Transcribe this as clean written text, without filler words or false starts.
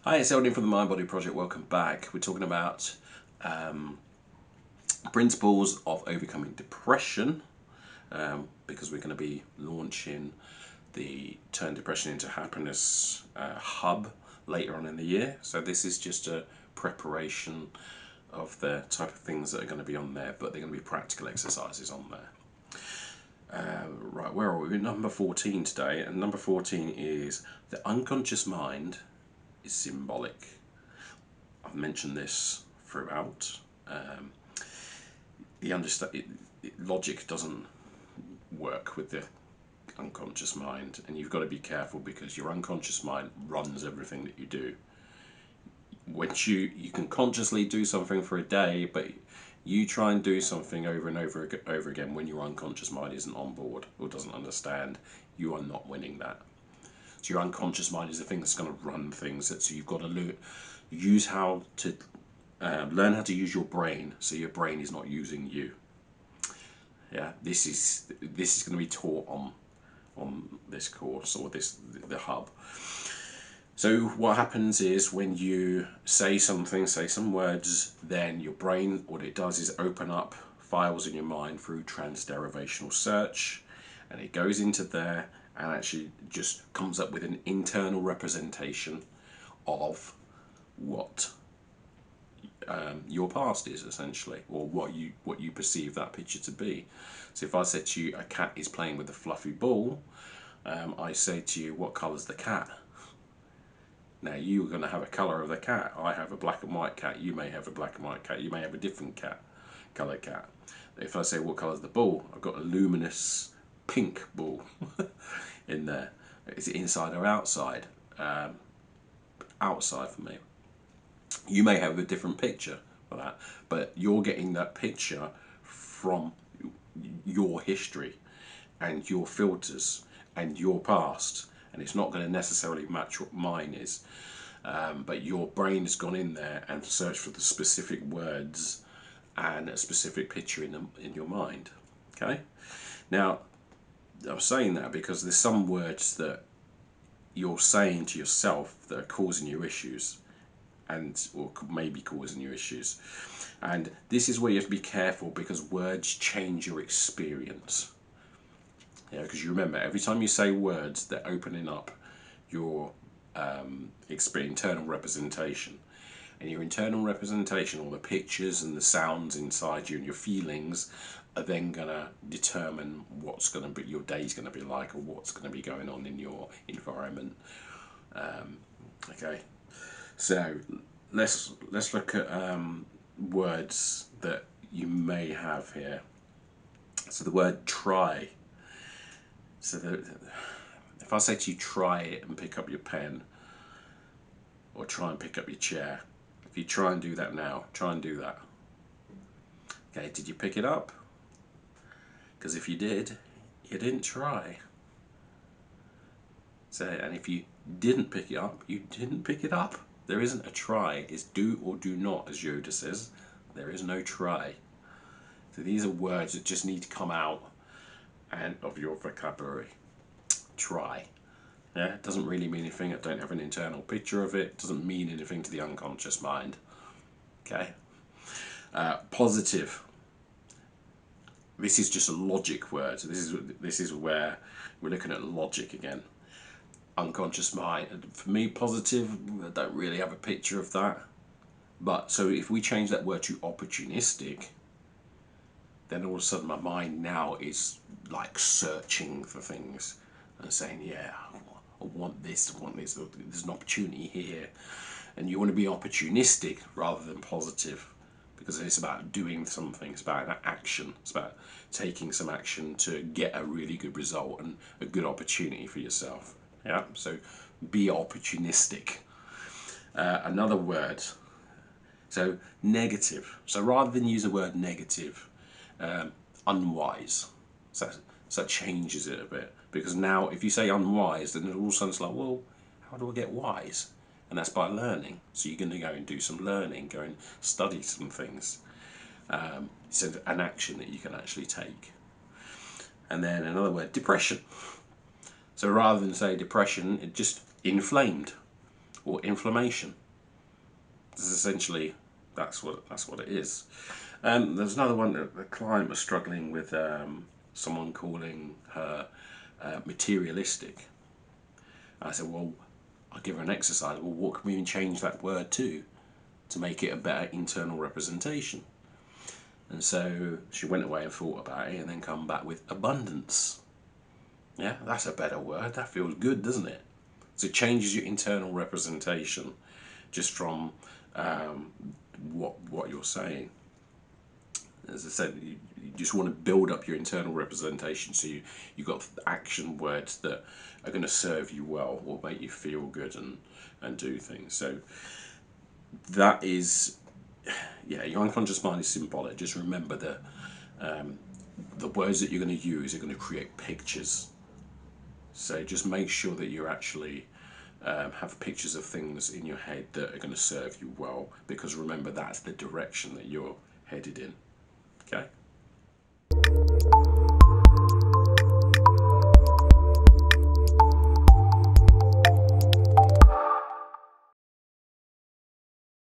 Hi, it's Eldon from the Mind Body Project. Welcome back. We're talking about principles of overcoming depression because we're going to be launching the Turn Depression into Happiness hub later on in the year. So this is just a preparation of the type of things that are going to be on there, but they're going to be practical exercises on there. Right, where are we? We're number 14 today, and number 14 is the unconscious mind is symbolic. I've mentioned this throughout. Logic doesn't work with the unconscious mind, and you've got to be careful because your unconscious mind runs everything that you do. Once you can consciously do something for a day, but you try and do something over and over again when your unconscious mind isn't on board or doesn't understand, you are not winning that. So your unconscious mind is the thing that's going to run things. So you've got to use how to learn how to use your brain, so your brain is not using you. Yeah, this is going to be taught on this course or the hub. So what happens is when you say something, say some words, then your brain, what it does is open up files in your mind through transderivational search, and it goes into there and actually just comes up with an internal representation of what your past is, essentially, or what you perceive that picture to be. So if I said to you, a cat is playing with a fluffy ball, I say to you, what colour's the cat? Now you're going to have a colour of the cat. I have a black and white cat. You may have a black and white cat. You may have a different colour cat. If I say what colour's the ball, I've got a luminous pink ball in there. Is it inside or outside? Outside for me. You may have a different picture for that, but you're getting that picture from your history and your filters and your past, and it's not going to necessarily match what mine is, but your brain has gone in there and searched for the specific words and a specific picture in your mind. Okay, now I'm saying that because there's some words that you're saying to yourself that are causing you issues, or maybe causing you issues. And this is where you have to be careful, because words change your experience. Yeah, because you remember, every time you say words, they're opening up your internal representation. And your internal representation, all the pictures and the sounds inside you and your feelings, are then going to determine what's going to be your day's going to be like, or what's going to be going on in your environment. Okay. So let's look at words that you may have here. So the word try. So if I say to you, try it and pick up your pen, or try and pick up your chair, if you try and do that now, try and do that. Okay, did you pick it up? Because if you did, you didn't try. So, and if you didn't pick it up, you didn't pick it up. There isn't a try. It's do or do not, as Yoda says. There is no try. So these are words that just need to come out and of your vocabulary. Try. Yeah, it doesn't really mean anything. I don't have an internal picture of it. It doesn't mean anything to the unconscious mind. Okay. Positive. This is just a logic word. So this is where we're looking at logic again. Unconscious mind. For me, positive, I don't really have a picture of that. But so if we change that word to opportunistic, then all of a sudden my mind now is like searching for things and saying, yeah, I want this, there's an opportunity here. And you want to be opportunistic rather than positive, because it's about doing something, it's about an action, it's about taking some action to get a really good result and a good opportunity for yourself. Yeah, so be opportunistic. Another word, so negative. So rather than use the word negative, unwise. So that changes it a bit, because now if you say unwise, then all of a sudden it's like, well, how do I get wise? And that's by learning. So you're going to go and do some learning, go and study some things. So an action that you can actually take. And then another word, depression. So rather than say depression, it just inflamed or inflammation. This is essentially that's what it is. There's another one that the client was struggling with, someone calling her materialistic. I said, well, I'll give her an exercise. Well, what can we change that word to make it a better internal representation? And so she went away and thought about it and then come back with abundance. Yeah, that's a better word. That feels good, doesn't it? So it changes your internal representation just from what you're saying. As I said, you just want to build up your internal representation, so you've got action words that are going to serve you well or make you feel good and do things. So that is, yeah, your unconscious mind is symbolic. Just remember that the words that you're going to use are going to create pictures. So just make sure that you actually have pictures of things in your head that are going to serve you well, because remember, that's the direction that you're headed in. Okay?